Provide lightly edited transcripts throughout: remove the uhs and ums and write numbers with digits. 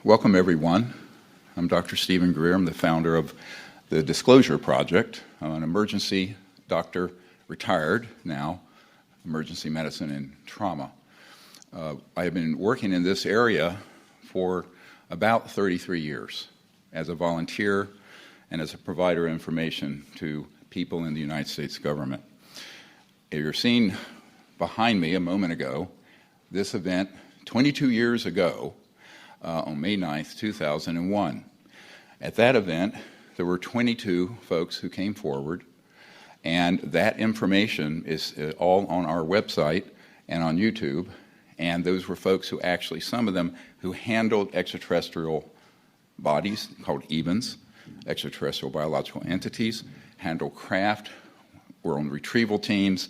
Welcome, everyone. I'm Dr. Steven Greer. I'm the founder of the Disclosure Project. I'm an emergency doctor, retired now, emergency medicine and trauma. I have been working in this area for about 33 years as a volunteer and as a provider of information to people in the United States government. You're seeing behind me a moment ago this event 22 years ago on May 9th, 2001. At that event, there were 22 folks who came forward, and that information is all on our website and on YouTube, and those were folks who actually, some of them, who handled extraterrestrial bodies called EVNs, extraterrestrial biological entities, handled craft, were on retrieval teams,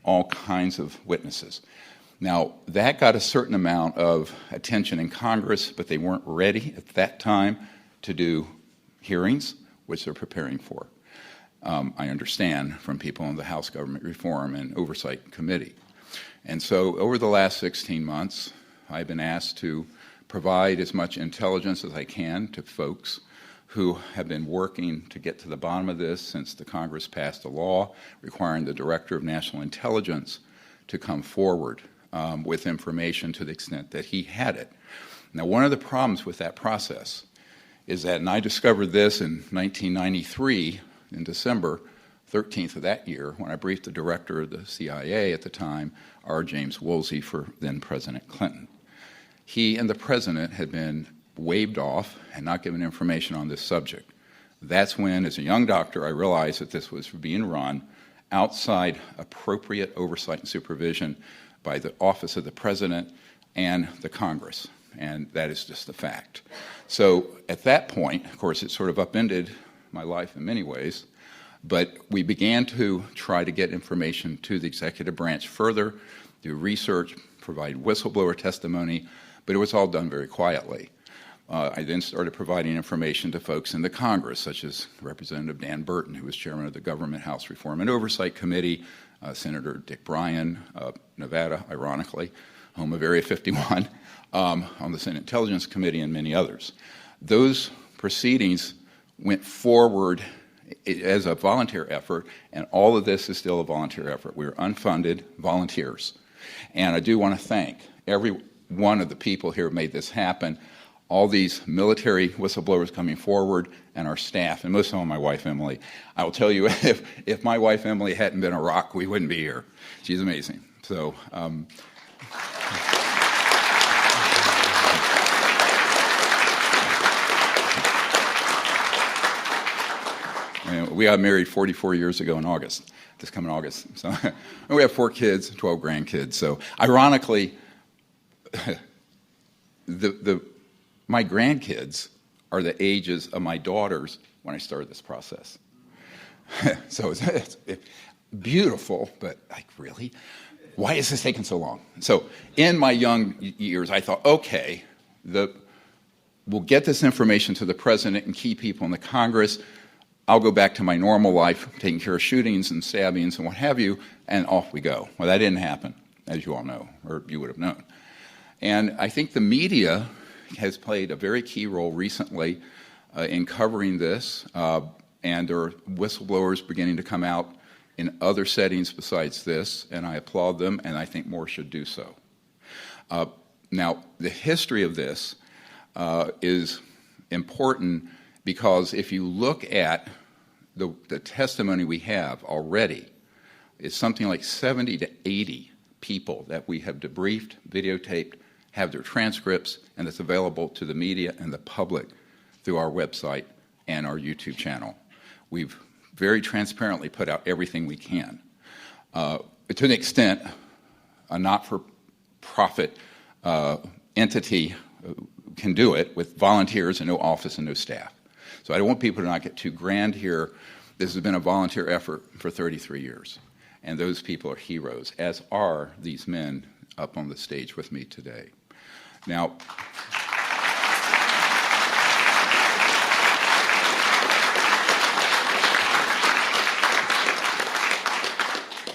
all kinds of witnesses. Now, that got a certain amount of attention in Congress, but they weren't ready at that time to do hearings, which they're preparing for. I understand from people in the House Government Reform and Oversight Committee. And so over the last 16 months, I've been asked to provide as much intelligence as I can to folks who have been working to get to the bottom of this since the Congress passed a law requiring the Director of National Intelligence to come forward with information to the extent that he had it. Now, one of the problems with that process is that, and I discovered this in 1993, in December 13th of that year, when I briefed the director of the CIA at the time, R. James Woolsey, for then President Clinton. He and the president had been waved off and not given information on this subject. That's when, as a young doctor, I realized that this was being run outside appropriate oversight and supervision by the Office of the President and the Congress, and that is just a fact. So at that point, of course, it sort of upended my life in many ways, but we began to try to get information to the executive branch further, do research, provide whistleblower testimony, but it was all done very quietly. I then started providing information to folks in the Congress, such as Representative Dan Burton, who was chairman of the Government House Reform and Oversight Committee, Senator Dick Bryan, Nevada, ironically, home of Area 51, on the Senate Intelligence Committee, and many others. Those proceedings went forward as a volunteer effort, and all of this is still a volunteer effort. We're unfunded volunteers. And I do want to thank every one of the people here who made this happen, all these military whistleblowers coming forward, and our staff, and most of all my wife, Emily. I will tell you, if my wife, Emily, hadn't been a rock, we wouldn't be here. She's amazing. So, we got married 44 years ago in August, this coming August. So, and we have 4 kids, 12 grandkids. So, ironically, my grandkids are the ages of my daughters when I started this process. So it's beautiful, but like, really? Why is this taking so long? So in my young years, I thought, okay, we'll get this information to the president and key people in the Congress. I'll go back to my normal life, taking care of shootings and stabbings and what have you, and off we go. Well, that didn't happen, as you all know, or you would have known. And I think the media has played a very key role recently in covering this, and there are whistleblowers beginning to come out in other settings besides this, and I applaud them, and I think more should do so. Now, the history of this is important because if you look at the testimony we have already, it's something like 70 to 80 people that we have debriefed, videotaped, have their transcripts, and it's available to the media and the public through our website and our YouTube channel. We've very transparently put out everything we can. To an extent, a not-for-profit entity can do it with volunteers and no office and no staff. So I don't want people to not get too grand here. This has been a volunteer effort for 33 years, and those people are heroes, as are these men up on the stage with me today. Now,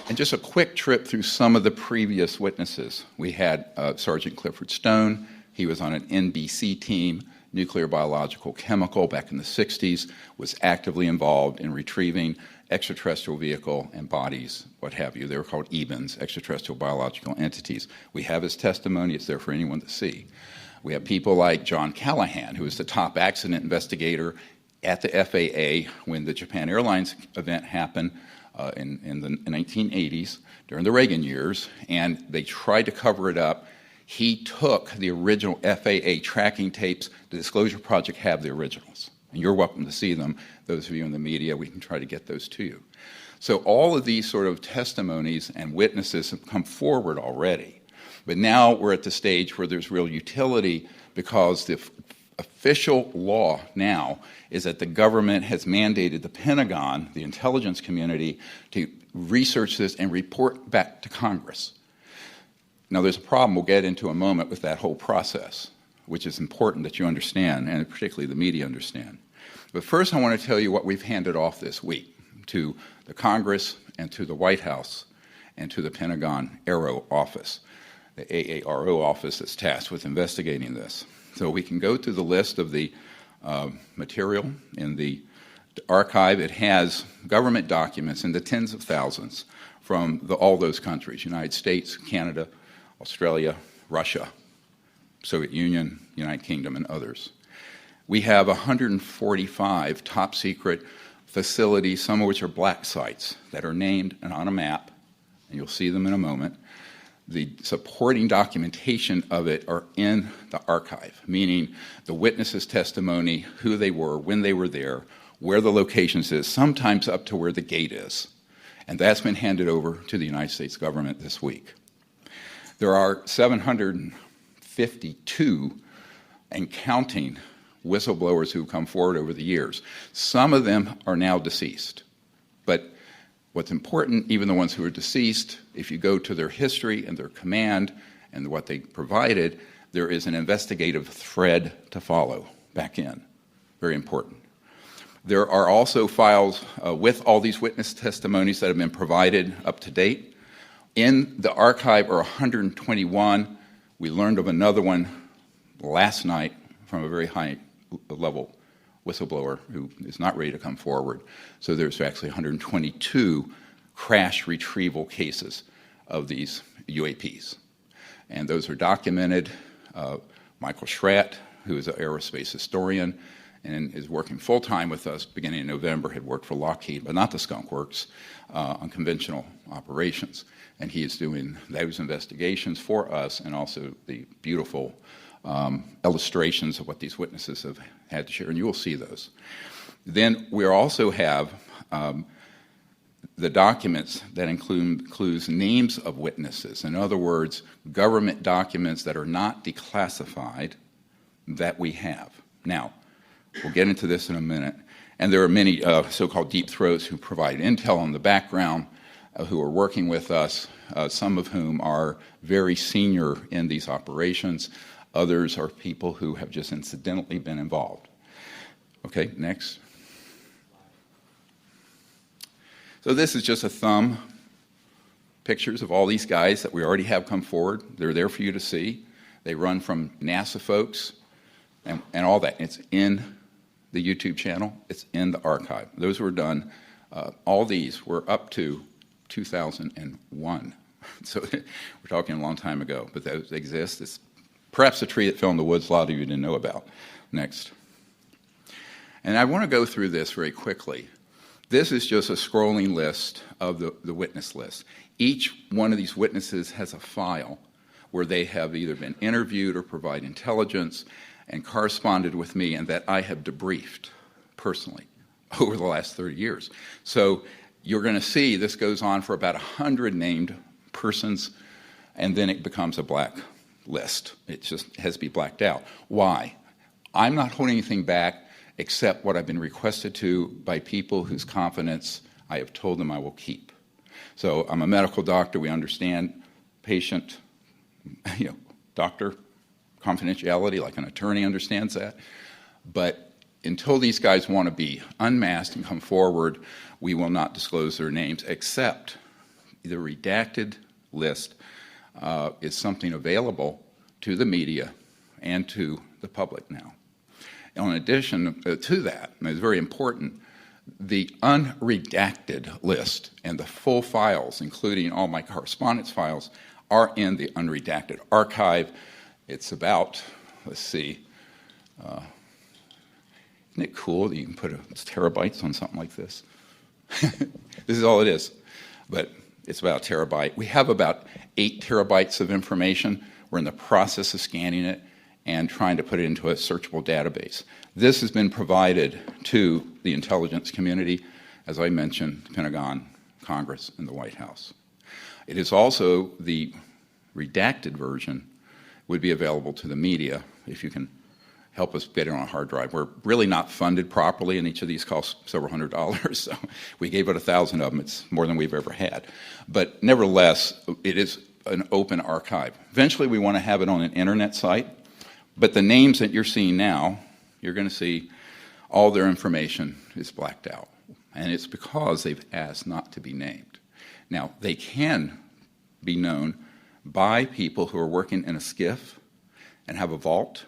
and just a quick trip through some of the previous witnesses. We had Sergeant Clifford Stone, He was on an NBC team, nuclear, biological, chemical, back in the 60s, was actively involved in retrieving extraterrestrial vehicle and bodies, what have you. They were called EBINs, extraterrestrial biological entities. We have his testimony. It's there for anyone to see. We have people like John Callahan, who was the top accident investigator at the FAA when the Japan Airlines event happened in the 1980s during the Reagan years, and they tried to cover it up. He took the original FAA tracking tapes. The Disclosure Project have the originals, and you're welcome to see them. Those of you in the media, we can try to get those to you. So all of these sort of testimonies and witnesses have come forward already, but now we're at the stage where there's real utility because the official law now is that the government has mandated the Pentagon, the intelligence community, to research this and report back to Congress. Now, there's a problem we'll get into in a moment with that whole process, which is important that you understand, and particularly the media understand. But first, I want to tell you what we've handed off this week to the Congress and to the White House and to the Pentagon AARO office, the AARO office that's tasked with investigating this. So we can go through the list of the material in the archive. It has government documents in the tens of thousands from all those countries, United States, Canada, Australia, Russia, Soviet Union, United Kingdom, and others. We have 145 top secret facilities, some of which are black sites that are named and on a map, and you'll see them in a moment. The supporting documentation of it are in the archive, meaning the witnesses' testimony, who they were, when they were there, where the locations is, sometimes up to where the gate is. And that's been handed over to the United States government this week. There are 752 and counting whistleblowers who've come forward over the years. Some of them are now deceased. But what's important, even the ones who are deceased, if you go to their history and their command and what they provided, there is an investigative thread to follow back in. Very important. There are also files with all these witness testimonies that have been provided up to date. In the archive are 121. We learned of another one last night from a very high-level whistleblower who is not ready to come forward. So there's actually 122 crash retrieval cases of these UAPs. And those are documented. Michael Schratt, who is an aerospace historian and is working full-time with us beginning in November, had worked for Lockheed, but not the Skunk Works, on conventional operations. And he is doing those investigations for us and also the beautiful illustrations of what these witnesses have had to share, and you will see those. Then we also have the documents that includes names of witnesses. In other words, government documents that are not declassified that we have. Now, we'll get into this in a minute. And there are many so-called deep throats who provide intel in the background, who are working with us, some of whom are very senior in these operations. Others are people who have just incidentally been involved. Okay, next. So this is just a thumb, pictures of all these guys that we already have come forward. They're there for you to see. They run from NASA folks and all that. It's in the YouTube channel. It's in the archive. Those were done. All these were up to 2001. So we're talking a long time ago, but those exist. It's perhaps a tree that fell in the woods a lot of you didn't know about. Next. And I want to go through this very quickly. This is just a scrolling list of the witness list. Each one of these witnesses has a file where they have either been interviewed or provide intelligence and corresponded with me, and that I have debriefed personally over the last 30 years. So you're going to see this goes on for about 100 named persons, and then it becomes a black list. It just has to be blacked out. Why? I'm not holding anything back except what I've been requested to by people whose confidence I have told them I will keep. So I'm a medical doctor. We understand patient, doctor confidentiality, like an attorney understands that. But until these guys want to be unmasked and come forward, we will not disclose their names, except the redacted list is something available to the media and to the public now. And in addition to that, and it's very important, the unredacted list and the full files, including all my correspondence files, are in the unredacted archive. It's about, let's see, isn't it cool that you can put terabytes on something like this? This is all it is, but it's about a terabyte. We have about 8 terabytes of information. We're in the process of scanning it and trying to put it into a searchable database. This has been provided to the intelligence community, as I mentioned, the Pentagon, Congress, and the White House. It is also the redacted version would be available to the media if you can help us get it on a hard drive. We're really not funded properly, and each of these costs several $100s, so we gave out 1,000 of them. It's more than we've ever had. But nevertheless, it is an open archive. Eventually, we want to have it on an internet site, but the names that you're seeing now, you're going to see all their information is blacked out, and it's because they've asked not to be named. Now, they can be known by people who are working in a SCIF and have a vault,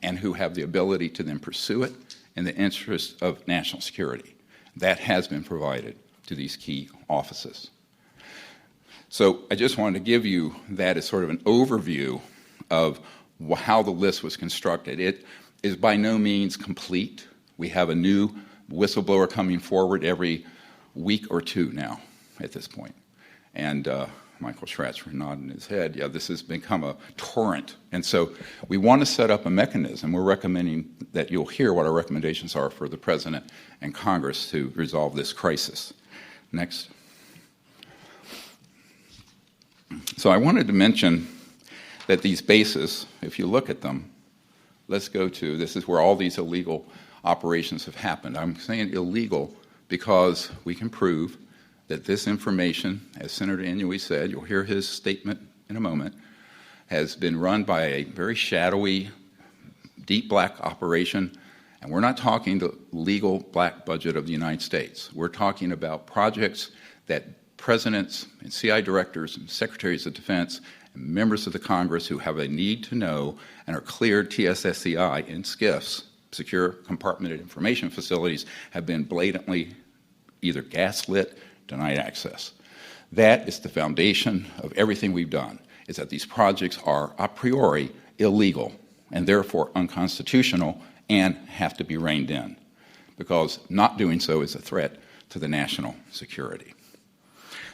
and who have the ability to then pursue it in the interest of national security. That has been provided to these key offices. So I just wanted to give you that as sort of an overview of how the list was constructed. It is by no means complete. We have a new whistleblower coming forward every week or two now at this point. And Michael Schratzer nodding his head. Yeah, this has become a torrent. And so we want to set up a mechanism. We're recommending that you'll hear what our recommendations are for the President and Congress to resolve this crisis. Next. So I wanted to mention that these bases, if you look at them, let's go to, this is where all these illegal operations have happened. I'm saying illegal because we can prove that this information, as Senator Inouye said, you'll hear his statement in a moment, has been run by a very shadowy, deep black operation, and we're not talking the legal black budget of the United States. We're talking about projects that presidents and CI directors and secretaries of defense and members of the Congress who have a need to know and are cleared TSSCI in SCIFs, secure compartmented information facilities, have been blatantly either gaslit, denied access. That is the foundation of everything we've done, is that these projects are a priori illegal and therefore unconstitutional and have to be reined in, because not doing so is a threat to the national security.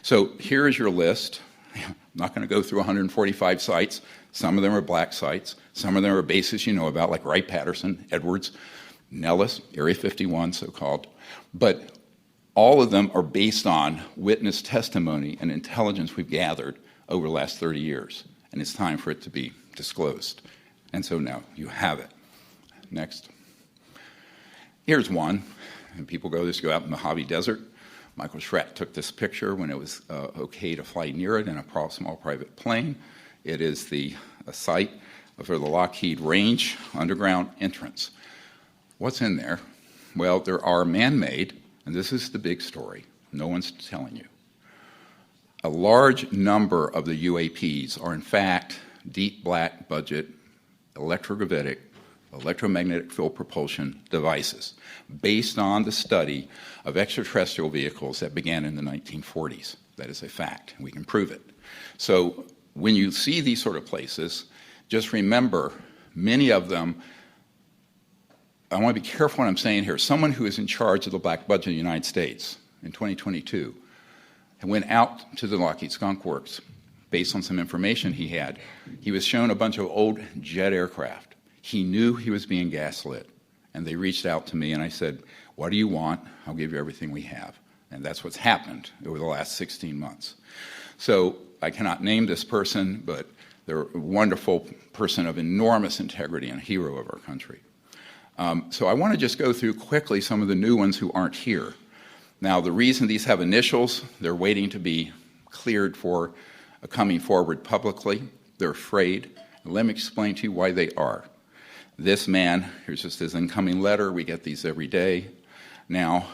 So here is your list. I'm not going to go through 145 sites. Some of them are black sites. Some of them are bases you know about, like Wright-Patterson, Edwards, Nellis, Area 51, so-called. But all of them are based on witness testimony and intelligence we've gathered over the last 30 years, and it's time for it to be disclosed. And so now you have it. Next. Here's one, and people go out in the Mojave Desert. Michael Schratt took this picture when it was okay to fly near it in a small private plane. It is the site for the Lockheed Range underground entrance. What's in there? Well, there are man-made, and this is the big story, no one's telling you. A large number of the UAPs are in fact deep black budget electrogravitic, electromagnetic field propulsion devices based on the study of extraterrestrial vehicles that began in the 1940s. That is a fact, and we can prove it. So when you see these sort of places, just remember many of them, I want to be careful what I'm saying here. Someone who is in charge of the black budget of the United States in 2022 and went out to the Lockheed Skunk Works based on some information he had. He was shown a bunch of old jet aircraft. He knew he was being gaslit, and they reached out to me, and I said, what do you want? I'll give you everything we have. And that's what's happened over the last 16 months. So I cannot name this person, but they're a wonderful person of enormous integrity and a hero of our country. So I want to just go through quickly some of the new ones who aren't here. Now, the reason these have initials, they're waiting to be cleared for coming forward publicly. They're afraid. Let me explain to you why they are. This man, here's just his incoming letter. We get these every day. Now,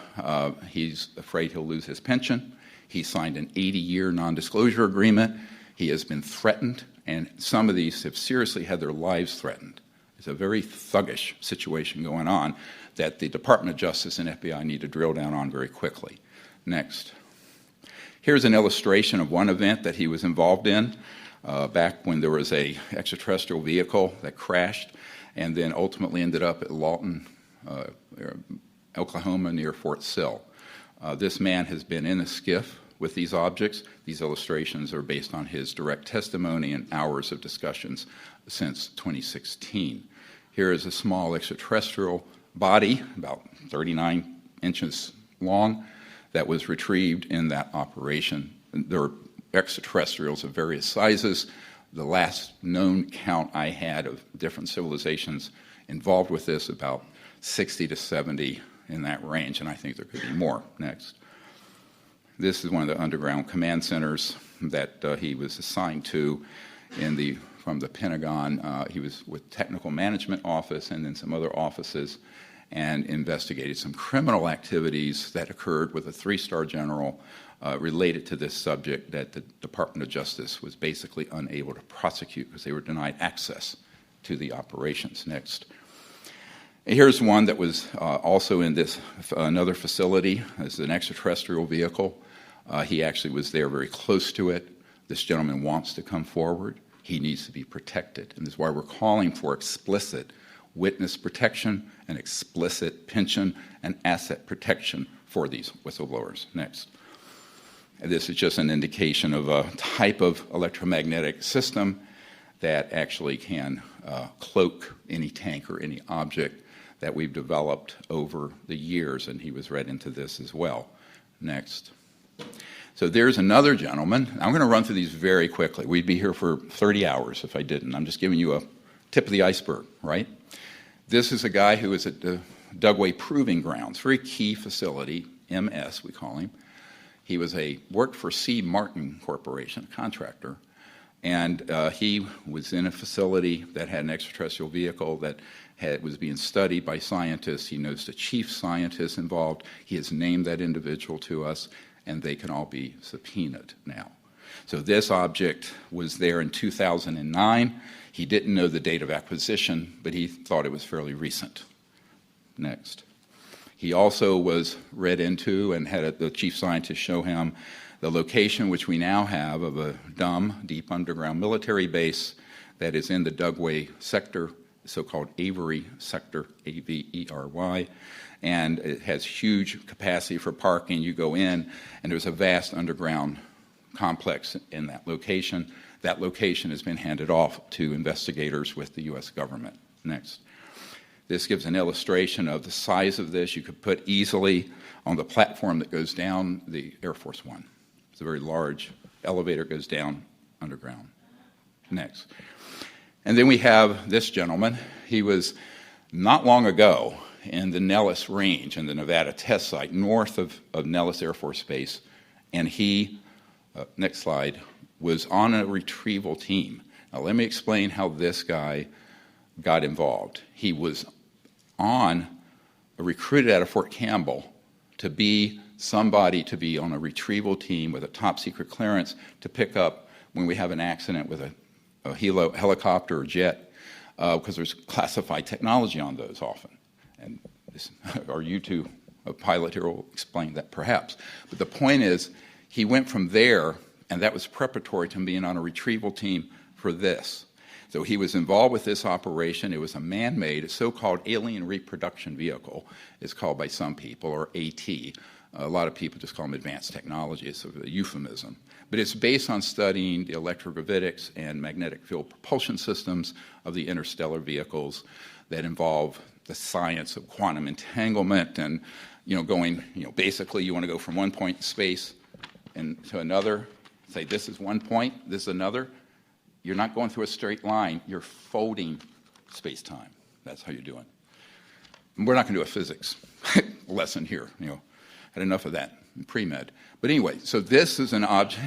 he's afraid he'll lose his pension. He signed an 80-year non-disclosure agreement. He has been threatened, and some of these have seriously had their lives threatened. It's a very thuggish situation going on that the Department of Justice and FBI need to drill down on very quickly. Next. Here's an illustration of one event that he was involved in back when there was a extraterrestrial vehicle that crashed and then ultimately ended up at Lawton, Oklahoma, near Fort Sill. This man has been in a skiff with these objects. These illustrations are based on his direct testimony and hours of discussions since 2016. Here is a small extraterrestrial body, about 39 inches long, that was retrieved in that operation. There are extraterrestrials of various sizes. The last known count I had of different civilizations involved with this, about 60 to 70 in that range, and I think there could be more. Next. This is one of the underground command centers that he was assigned to from the Pentagon. He was with Technical Management Office and then some other offices and investigated some criminal activities that occurred with a 3-star general related to this subject that the Department of Justice was basically unable to prosecute because they were denied access to the operations. Next. Here's one that was also in this another facility. It's an extraterrestrial vehicle. He actually was there very close to it. This gentleman wants to come forward. He needs to be protected. And this is why we're calling for explicit witness protection and explicit pension and asset protection for these whistleblowers. Next. And this is just an indication of a type of electromagnetic system that actually can cloak any tank or any object that we've developed over the years, and he was read into this as well. Next. So there's another gentleman. I'm going to run through these very quickly. We'd be here for 30 hours if I didn't. I'm just giving you a tip of the iceberg, right? This is a guy who is at the Dugway Proving Grounds, very key facility, MS we call him. He worked for C. Martin Corporation, a contractor, and he was in a facility that had an extraterrestrial vehicle that was being studied by scientists. He knows the chief scientist involved. He has named that individual to us, and they can all be subpoenaed now. So this object was there in 2009. He didn't know the date of acquisition, but he thought it was fairly recent. Next. He also was read into and had the chief scientist show him the location, which we now have, of a DUM, Deep Underground Military Base, that is in the Dugway sector, so-called Avery sector, A-V-E-R-Y, and it has huge capacity for parking. You go in, and there's a vast underground complex in that location. That location has been handed off to investigators with the U.S. government. Next. This gives an illustration of the size of this. You could put easily on the platform that goes down the Air Force One. It's a very large elevator, goes down underground. Next. And then we have this gentleman. He was not long ago in the Nellis Range in the Nevada test site north of Nellis Air Force Base, and he, next slide, was on a retrieval team. Now let me explain how this guy got involved. He was recruited out of Fort Campbell to be somebody to be on a retrieval team with a top secret clearance to pick up when we have an accident with a helicopter or jet, because there's classified technology on those often. And our YouTube pilot here will explain that perhaps. But the point is, he went from there, and that was preparatory to being on a retrieval team for this. So he was involved with this operation. It was a man-made, so-called alien reproduction vehicle, it's called by some people, or AT. A lot of people just call them advanced technology. It's sort of a euphemism. But it's based on studying the electrogravitics and magnetic field propulsion systems of the interstellar vehicles that involve the science of quantum entanglement and, basically you want to go from one point in space and to another, say this is one point, this is another. You're not going through a straight line. You're folding space-time. That's how you're doing. We're not going to do a physics lesson here. Had enough of that in pre-med. But anyway, so this is an object.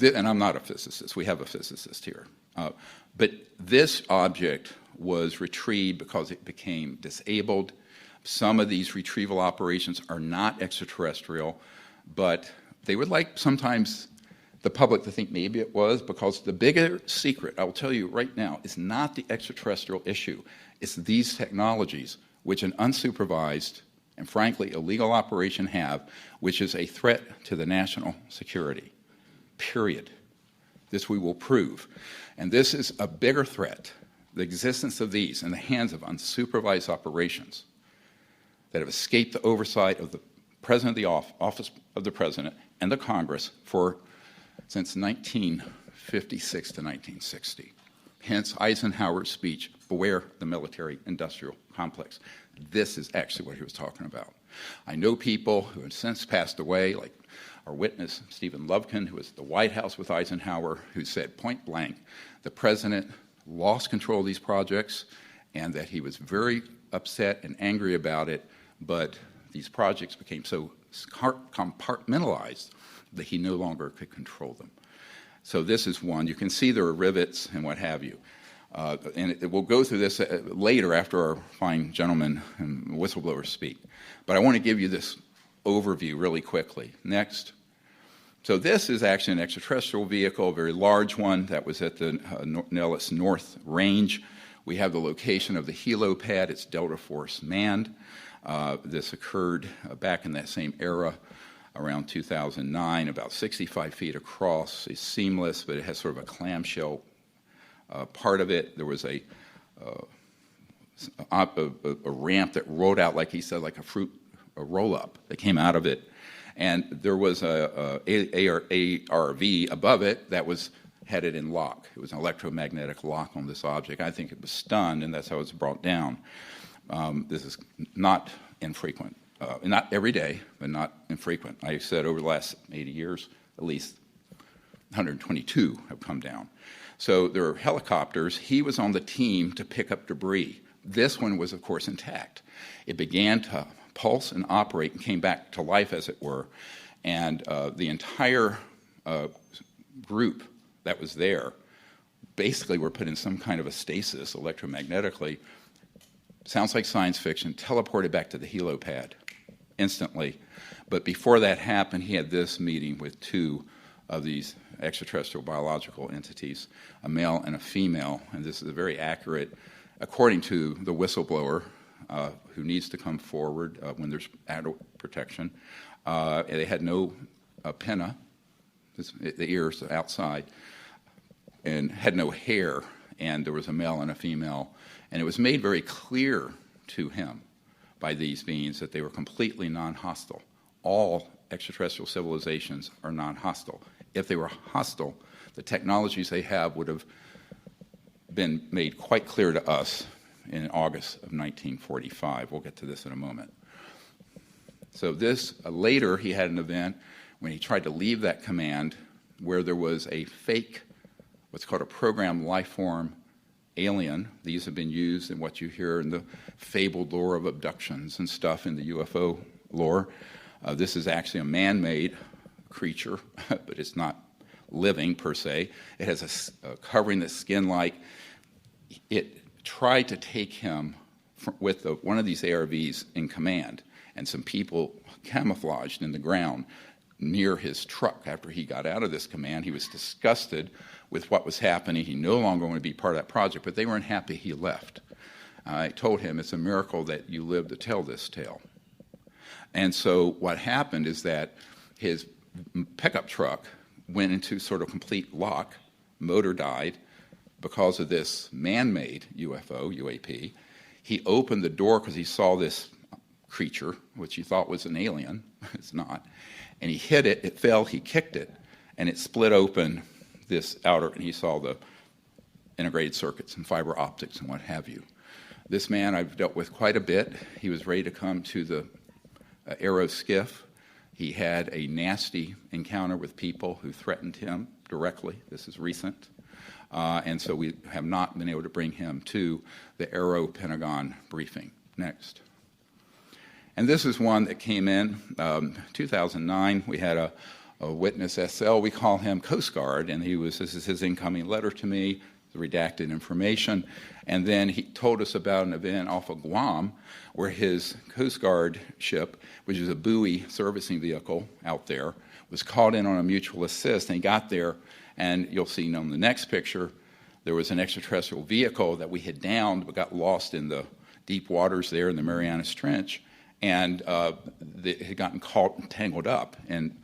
And I'm not a physicist. We have a physicist here. But this object was retrieved because it became disabled. Some of these retrieval operations are not extraterrestrial, but they would like sometimes the public to think maybe it was, because the bigger secret, I will tell you right now, is not the extraterrestrial issue. It's these technologies, which an unsupervised and frankly illegal operation have, which is a threat to the national security, period. This we will prove. And this is a bigger threat, the existence of these in the hands of unsupervised operations that have escaped the oversight of the President of the Office of the President and the Congress since 1956 to 1960. Hence Eisenhower's speech, beware the military-industrial complex. This is actually what he was talking about. I know people who have since passed away, like our witness, Stephen Lovkin, who was at the White House with Eisenhower, who said point blank, the president lost control of these projects and that he was very upset and angry about it, but these projects became so compartmentalized that he no longer could control them. So this is one. You can see there are rivets and what have you. And we'll go through this later after our fine gentlemen and whistleblowers speak. But I want to give you this overview really quickly. Next. So this is actually an extraterrestrial vehicle, a very large one that was at the Nellis North Range. We have the location of the helipad. It's Delta Force manned. This occurred back in that same era, around 2009, about 65 feet across. It's seamless, but it has sort of a clamshell part of it. There was a ramp that rolled out, like he said, like a roll-up that came out of it. And there was a ARV above it that was headed in lock. It was an electromagnetic lock on this object. I think it was stunned, and that's how it was brought down. This is not infrequent. Not every day, but not infrequent. I said over the last 80 years, at least 122 have come down. So there are helicopters. He was on the team to pick up debris. This one was, of course, intact. It began to pulse and operate and came back to life, as it were. And the entire group that was there basically were put in some kind of a stasis electromagnetically. Sounds like science fiction, teleported back to the helipad instantly. But before that happened, he had this meeting with two of these extraterrestrial biological entities, a male and a female, and this is a very accurate, according to the whistleblower, who needs to come forward when there's adult protection. They had no pinna, the ears outside, and had no hair, and there was a male and a female, and it was made very clear to him by these beings that they were completely non-hostile. All extraterrestrial civilizations are non-hostile. If they were hostile, the technologies they have would have been made quite clear to us in August of 1945. We'll get to this in a moment. So this, later he had an event when he tried to leave that command where there was a fake, what's called a programmed life form alien. These have been used in what you hear in the fabled lore of abductions and stuff in the UFO lore. This is actually a man-made creature, but it's not living per se. It has a covering that's skin-like. It tried to take him with one of these ARVs in command, and some people camouflaged in the ground near his truck. After he got out of this command, he was disgusted with what was happening. He no longer wanted to be part of that project, but they weren't happy he left. I told him, it's a miracle that you lived to tell this tale. And so what happened is that his pickup truck went into sort of complete lock, motor died because of this man-made UFO, UAP. He opened the door because he saw this creature, which he thought was an alien. It's not. And he hit it, it fell, he kicked it, and it split open this outer, and he saw the integrated circuits and fiber optics and what have you. This man I've dealt with quite a bit. He was ready to come to the aero skiff. He had a nasty encounter with people who threatened him directly. This is recent. And so we have not been able to bring him to the Aero Pentagon briefing. Next. And this is one that came in 2009. We had a witness SL, we call him Coast Guard, and this is his incoming letter to me, the redacted information. And then he told us about an event off of Guam where his Coast Guard ship, which is a buoy servicing vehicle out there, was called in on a mutual assist, and he got there, and you'll see on the next picture, there was an extraterrestrial vehicle that we had downed but got lost in the deep waters there in the Marianas Trench, and it had gotten caught and tangled up in,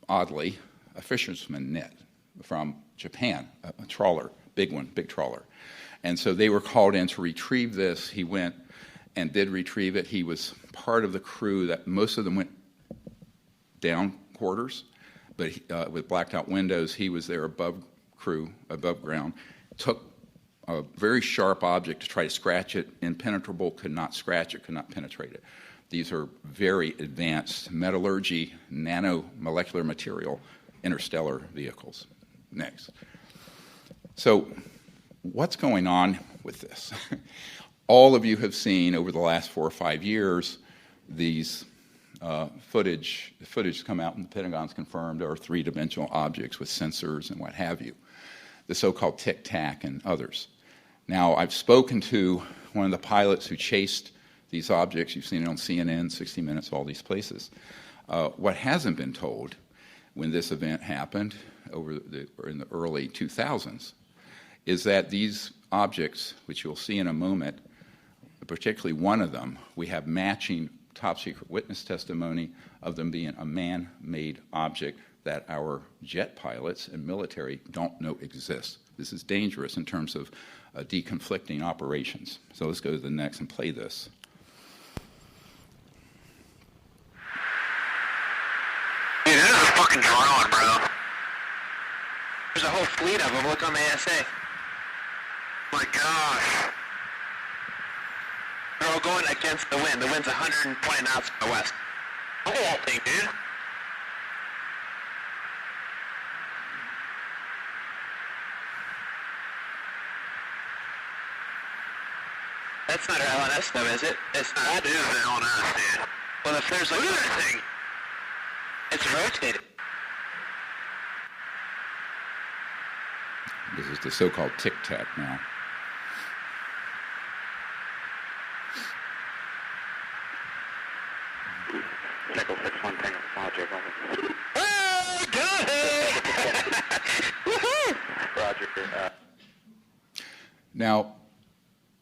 oddly, a fisherman's net from Japan, a trawler, big one, big trawler. And so they were called in to retrieve this. He went and did retrieve it. He was part of the crew that most of them went down quarters, but with blacked out windows, he was there above ground, took a very sharp object to try to scratch it, impenetrable, could not scratch it, could not penetrate it. These are very advanced metallurgy, nanomolecular material, interstellar vehicles. Next. So what's going on with this? All of you have seen over the last 4 or 5 years these footage come out, and the Pentagon's confirmed are three-dimensional objects with sensors and what have you, the so-called tic-tac and others. Now, I've spoken to one of the pilots who chased these objects. You've seen it on CNN, 60 Minutes, all these places. What hasn't been told when this event happened in the early 2000s is that these objects, which you'll see in a moment, particularly one of them, we have matching top-secret witness testimony of them being a man-made object that our jet pilots and military don't know exists. This is dangerous in terms of deconflicting operations. So let's go to the next and play this. Dude, that is a fucking drone, bro. There's a whole fleet of them. Look on the ASA. My gosh. They're all going against the wind. The wind's 120 knots from the west. Look at that thing, dude. That's not our LNS though, is it? It's not. That is an LNS, dude. Well, if there's like... Look at that thing. It's rotated. This is the so-called tic-tac now. Nickel 6-1 Tango Roger. Oh, got it! Woohoo! Roger. Now,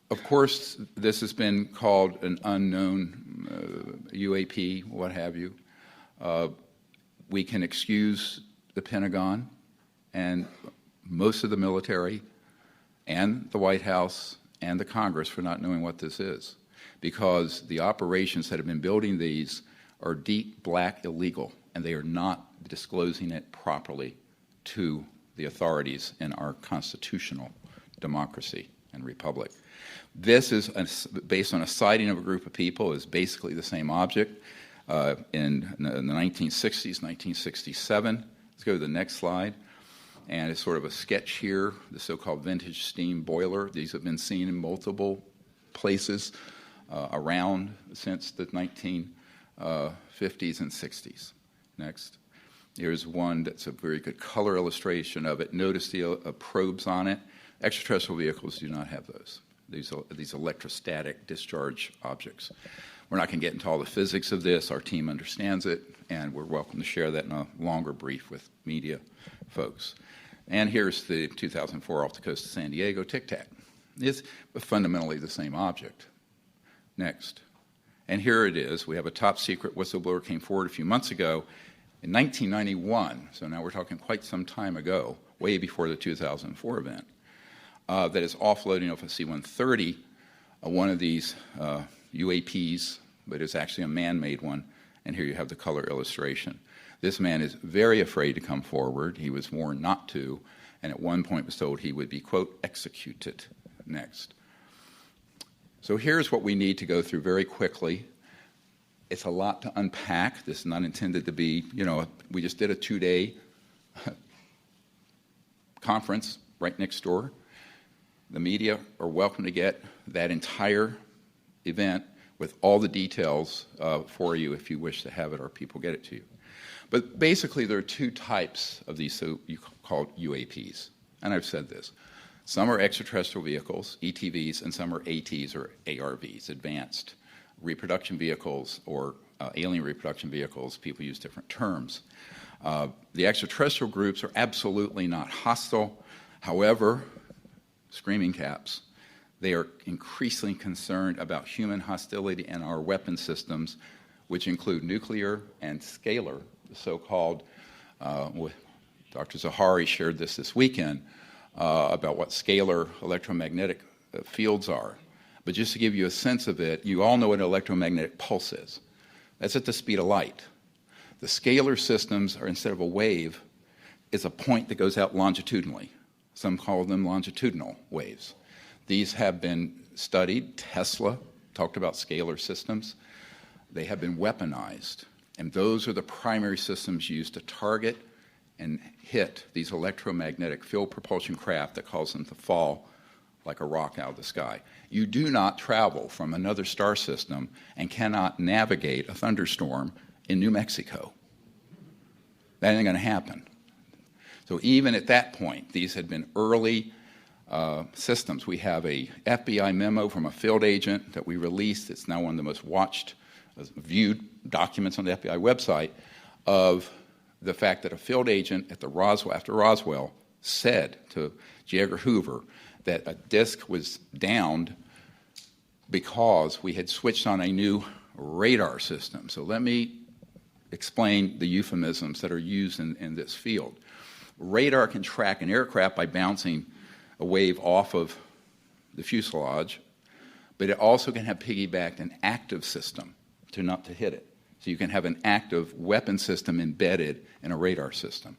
of course, this has been called an unknown UAP, what have you. We can excuse the Pentagon and most of the military and the White House and the Congress for not knowing what this is, because the operations that have been building these are deep black illegal, and they are not disclosing it properly to the authorities in our constitutional democracy and republic. This is based on a sighting of a group of people, is basically the same object in the 1960s, 1967. Let's go to the next slide. And it's sort of a sketch here, the so-called vintage steam boiler. These have been seen in multiple places around since the 1950s and 60s. Next. Here's one that's a very good color illustration of it. Notice the probes on it. Extraterrestrial vehicles do not have those. These electrostatic discharge objects. We're not going to get into all the physics of this. Our team understands it, and we're welcome to share that in a longer brief with media folks. And here's the 2004 off the coast of San Diego tic-tac. It's fundamentally the same object. Next. And here it is. We have a top secret whistleblower came forward a few months ago in 1991, so now we're talking quite some time ago, way before the 2004 event, that is offloading off a C-130, one of these UAPs, but it's actually a man-made one, and here you have the color illustration. This man is very afraid to come forward. He was warned not to, and at one point was told he would be, quote, executed. Next. So here's what we need to go through very quickly. It's a lot to unpack. This is not intended to be, we just did a 2-day conference right next door. The media are welcome to get that entire event with all the details for you if you wish to have it, or people get it to you. But basically, there are two types of these so-called UAPs, and I've said this. Some are extraterrestrial vehicles, ETVs, and some are ATs or ARVs, advanced reproduction vehicles or alien reproduction vehicles. People use different terms. The extraterrestrial groups are absolutely not hostile. However, screaming caps, they are increasingly concerned about human hostility and our weapon systems, which include nuclear and scalar, the so-called, Dr. Zahari shared this weekend, about what scalar electromagnetic fields are. But just to give you a sense of it, you all know what an electromagnetic pulse is. That's at the speed of light. The scalar systems are, instead of a wave, is a point that goes out longitudinally. Some call them longitudinal waves. These have been studied. Tesla talked about scalar systems. They have been weaponized, and those are the primary systems used to target and hit these electromagnetic field propulsion craft that cause them to fall like a rock out of the sky. You do not travel from another star system and cannot navigate a thunderstorm in New Mexico. That ain't going to happen. So even at that point, these had been early systems. We have a FBI memo from a field agent that we released. It's now one of the most watched, viewed documents on the FBI website of the fact that a field agent at the Roswell, after Roswell, said to J. Edgar Hoover that a disk was downed because we had switched on a new radar system. So let me explain the euphemisms that are used in this field. Radar can track an aircraft by bouncing a wave off of the fuselage, but it also can have piggybacked an active system not to hit it. So you can have an active weapon system embedded in a radar system.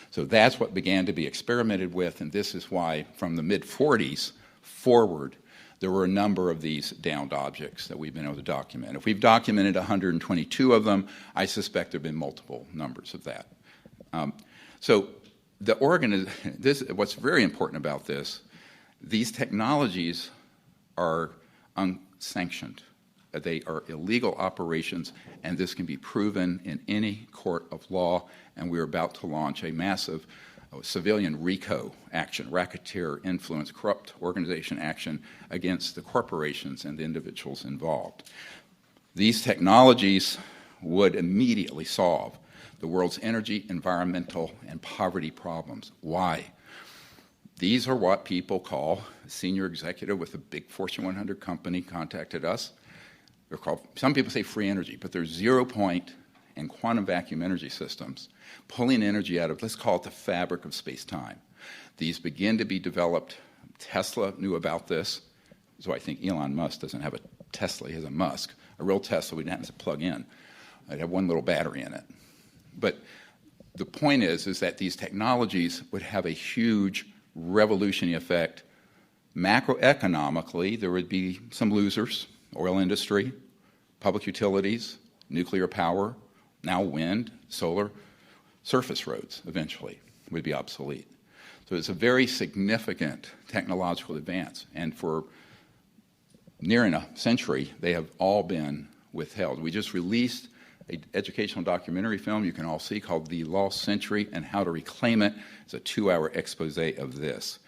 So that's what began to be experimented with, and this is why from the mid-40s forward, there were a number of these downed objects that we've been able to document. If we've documented 122 of them, I suspect there have been multiple numbers of that. So what's very important about this, these technologies are unsanctioned. They are illegal operations, and this can be proven in any court of law, and we're about to launch a massive civilian RICO action, racketeer influence, corrupt organization action against the corporations and the individuals involved. These technologies would immediately solve the world's energy, environmental, and poverty problems. Why? These are what people call, a senior executive with a big Fortune 100 company contacted us. They're called, some people say free energy, but they're zero-point and quantum vacuum energy systems, pulling energy out of, let's call it the fabric of space-time. These begin to be developed. Tesla knew about this, so I think Elon Musk doesn't have a Tesla, he has a Musk. A real Tesla we'd have to plug in. I'd have one little battery in it. But the point is that these technologies would have a huge revolutionary effect. Macroeconomically, there would be some losers. Oil industry, public utilities, nuclear power, now wind, solar, surface roads eventually would be obsolete. So it's a very significant technological advance, and for nearing a century, they have all been withheld. We just released an educational documentary film you can all see called The Lost Century and How to Reclaim It. It's a 2-hour expose of this.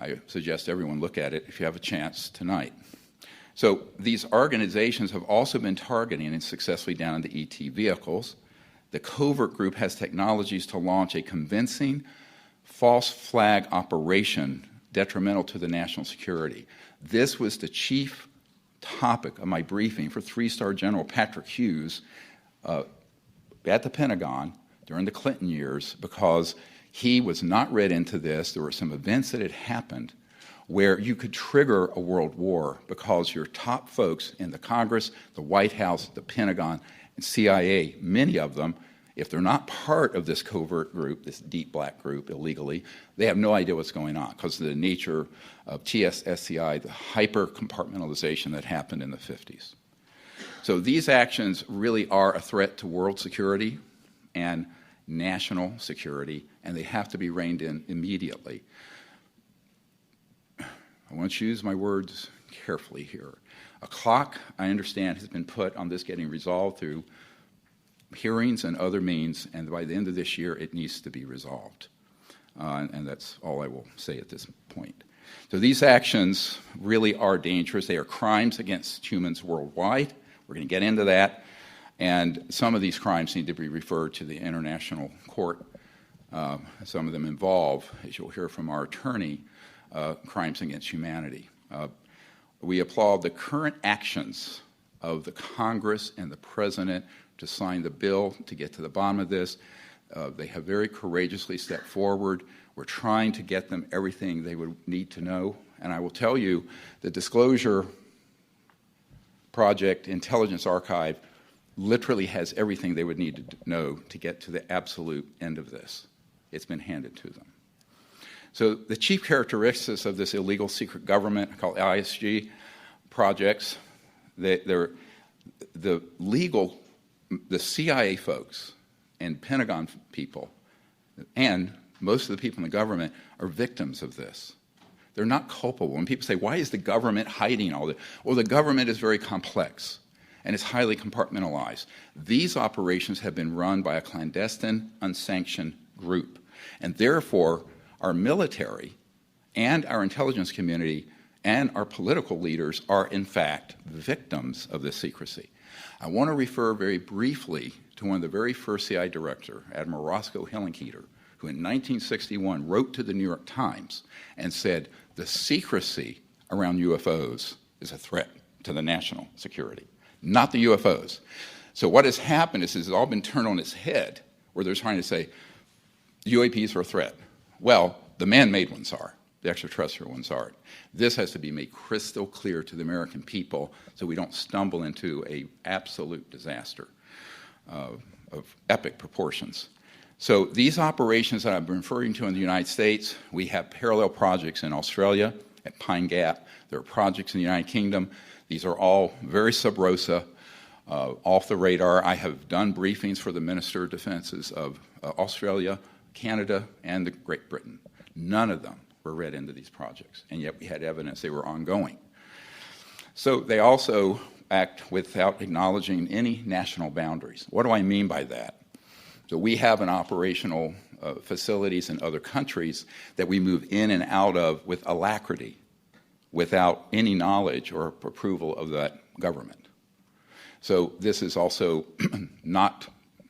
I suggest everyone look at it if you have a chance tonight. So these organizations have also been targeting and successfully down the ET vehicles. The covert group has technologies to launch a convincing false flag operation detrimental to the national security. This was the chief topic of my briefing for 3-star General Patrick Hughes at the Pentagon during the Clinton years, because he was not read into this. There were some events that had happened where you could trigger a world war because your top folks in the Congress, the White House, the Pentagon, and CIA, many of them, if they're not part of this covert group, this deep black group illegally, they have no idea what's going on because of the nature of TSSCI, the hyper-compartmentalization that happened in the 50s. So these actions really are a threat to world security and national security, and they have to be reined in immediately. I want to choose my words carefully here. A clock, I understand, has been put on this getting resolved through hearings and other means, and by the end of this year, it needs to be resolved. And that's all I will say at this point. So these actions really are dangerous. They are crimes against humans worldwide. We're going to get into that. And some of these crimes need to be referred to the international court. Some of them involve, as you'll hear from our attorney, crimes against humanity. We applaud the current actions of the Congress and the President to sign the bill to get to the bottom of this. They have very courageously stepped forward. We're trying to get them everything they would need to know. And I will tell you, the Disclosure Project Intelligence Archive literally has everything they would need to know to get to the absolute end of this. It's been handed to them. So the chief characteristics of this illegal secret government called ISG projects, the CIA folks and Pentagon people and most of the people in the government are victims of this. They're not culpable. When people say, why is the government hiding all this? Well, the government is very complex and it's highly compartmentalized. These operations have been run by a clandestine, unsanctioned group. And therefore, our military and our intelligence community and our political leaders are, in fact, victims of this secrecy. I want to refer very briefly to one of the very first CIA director, Admiral Roscoe Hillenkoetter, who in 1961 wrote to the New York Times and said, the secrecy around UFOs is a threat to the national security, not the UFOs. So what has happened is it's all been turned on its head, where they're trying to say, UAPs are a threat. Well, the man-made ones are. The extraterrestrial ones aren't. This has to be made crystal clear to the American people so we don't stumble into an absolute disaster of epic proportions. So these operations that I've been referring to in the United States, we have parallel projects in Australia at Pine Gap. There are projects in the United Kingdom. These are all very sub rosa, off the radar. I have done briefings for the Minister of Defenses of Australia, Canada, and Great Britain. None of them were read into these projects, and yet we had evidence they were ongoing. So they also act without acknowledging any national boundaries. What do I mean by that? So we have an operational facilities in other countries that we move in and out of with alacrity, without any knowledge or approval of that government. So this is also not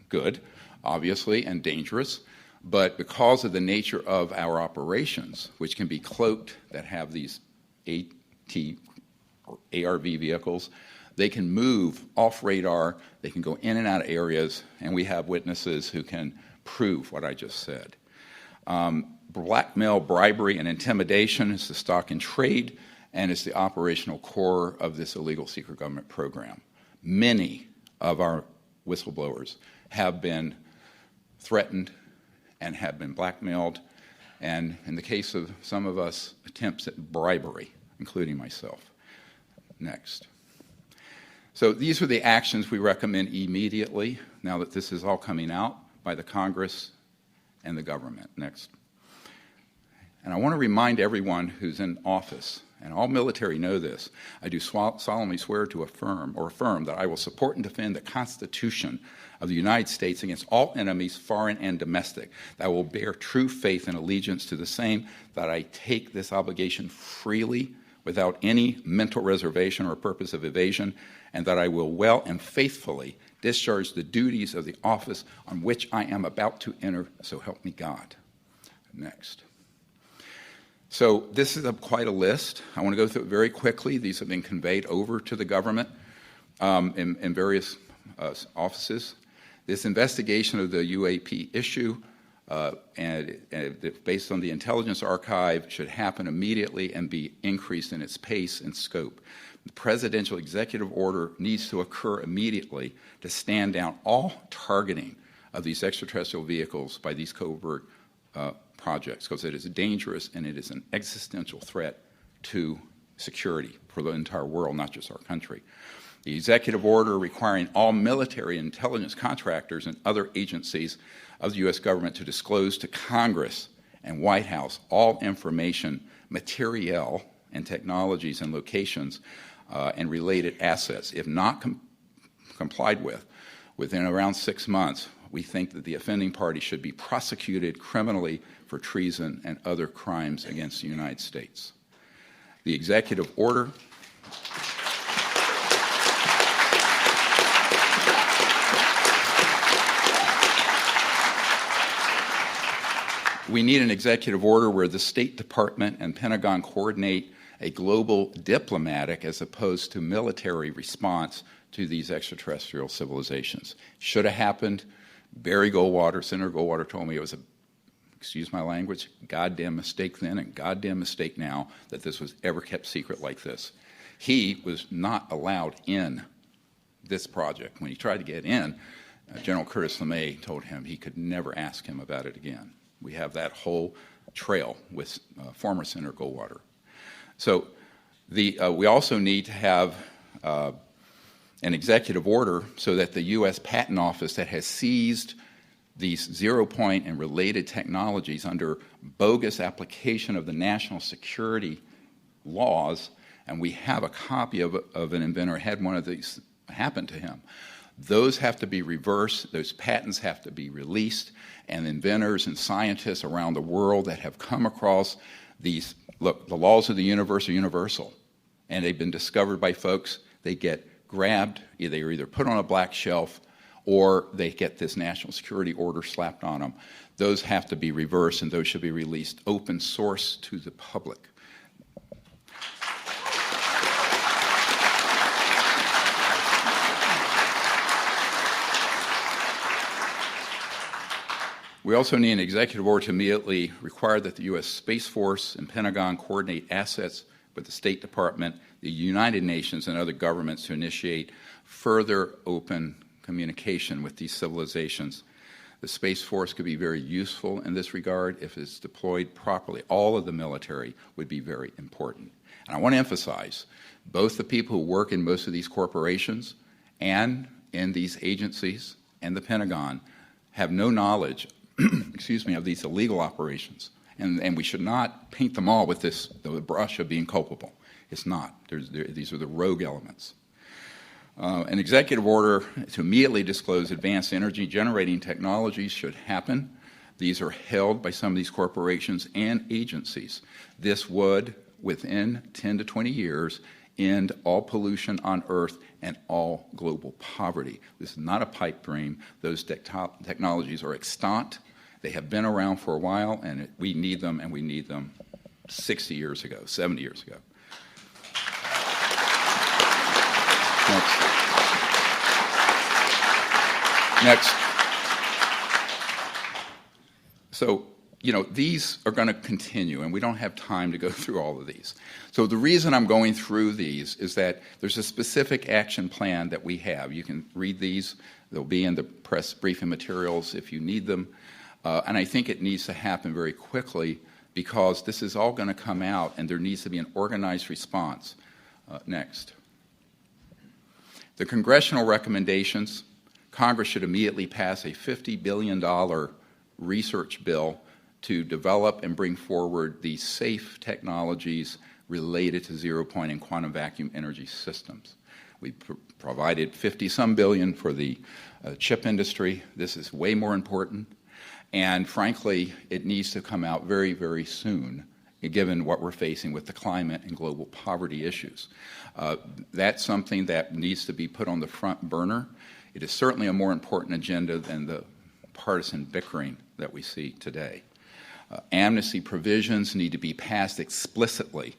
good, obviously, and dangerous. But because of the nature of our operations, which can be cloaked, that have these AT or ARV vehicles, they can move off radar, they can go in and out of areas, and we have witnesses who can prove what I just said. Blackmail, bribery, and intimidation is the stock in trade, and it's the operational core of this illegal secret government program. Many of our whistleblowers have been threatened and have been blackmailed, and in the case of some of us, attempts at bribery, including myself. Next. So these are the actions we recommend immediately, now that this is all coming out by the Congress and the government. Next. And I want to remind everyone who's in office, and all military know this, I do solemnly swear to affirm that I will support and defend the Constitution of the United States against all enemies, foreign and domestic, that I will bear true faith and allegiance to the same, that I take this obligation freely without any mental reservation or purpose of evasion, and that I will well and faithfully discharge the duties of the office on which I am about to enter, so help me God. Next. So this is quite a list. I want to go through it very quickly. These have been conveyed over to the government in various offices. This investigation of the UAP issue, and based on the intelligence archive, should happen immediately and be increased in its pace and scope. The presidential executive order needs to occur immediately to stand down all targeting of these extraterrestrial vehicles by these covert projects, because it is dangerous and it is an existential threat to security for the entire world, not just our country. The executive order requiring all military intelligence contractors and other agencies of the U.S. government to disclose to Congress and White House all information, materiel, and technologies and locations and related assets. If not complied with, within around 6 months, we think that the offending party should be prosecuted criminally for treason and other crimes against the United States. The executive order We need an executive order where the State Department and Pentagon coordinate a global diplomatic as opposed to military response to these extraterrestrial civilizations. Should have happened. Barry Goldwater, Senator Goldwater, told me it was a, excuse my language, goddamn mistake then and goddamn mistake now that this was ever kept secret like this. He was not allowed in this project. When he tried to get in, General Curtis LeMay told him he could never ask him about it again. We have that whole trail with former Senator Goldwater. So we also need to have an executive order so that the U.S. Patent Office that has seized these zero-point and related technologies under bogus application of the national security laws, and we have a copy of an inventor had one of these happen to him. Those have to be reversed, those patents have to be released, and inventors and scientists around the world that have come across these, look, the laws of the universe are universal, and they've been discovered by folks, they get grabbed, they're either put on a black shelf or they get this national security order slapped on them. Those have to be reversed and those should be released open source to the public. We also need an executive order to immediately require that the U.S. Space Force and Pentagon coordinate assets with the State Department, the United Nations, and other governments to initiate further open communication with these civilizations. The Space Force could be very useful in this regard if it's deployed properly. All of the military would be very important. And I want to emphasize, both the people who work in most of these corporations and in these agencies and the Pentagon have no knowledge excuse me, of these illegal operations. And we should not paint them all with the brush of being culpable. It's not. These are the rogue elements. An executive order to immediately disclose advanced energy generating technologies should happen. These are held by some of these corporations and agencies. This would, within 10 to 20 years, end all pollution on Earth and all global poverty. This is not a pipe dream. Those technologies are extant. They have been around for a while, and we need them, and we need them 60 years ago, 70 years ago. Next. So, these are going to continue, and we don't have time to go through all of these. So the reason I'm going through these is that there's a specific action plan that we have. You can read these. They'll be in the press briefing materials if you need them. And I think it needs to happen very quickly because this is all going to come out, and there needs to be an organized response. Next. The congressional recommendations, Congress should immediately pass a $50 billion research bill to develop and bring forward the safe technologies related to zero-point and quantum vacuum energy systems. We provided 50-some billion for the chip industry. This is way more important. And frankly, it needs to come out very, very soon, given what we're facing with the climate and global poverty issues. That's something that needs to be put on the front burner. It is certainly a more important agenda than the partisan bickering that we see today. Amnesty provisions need to be passed explicitly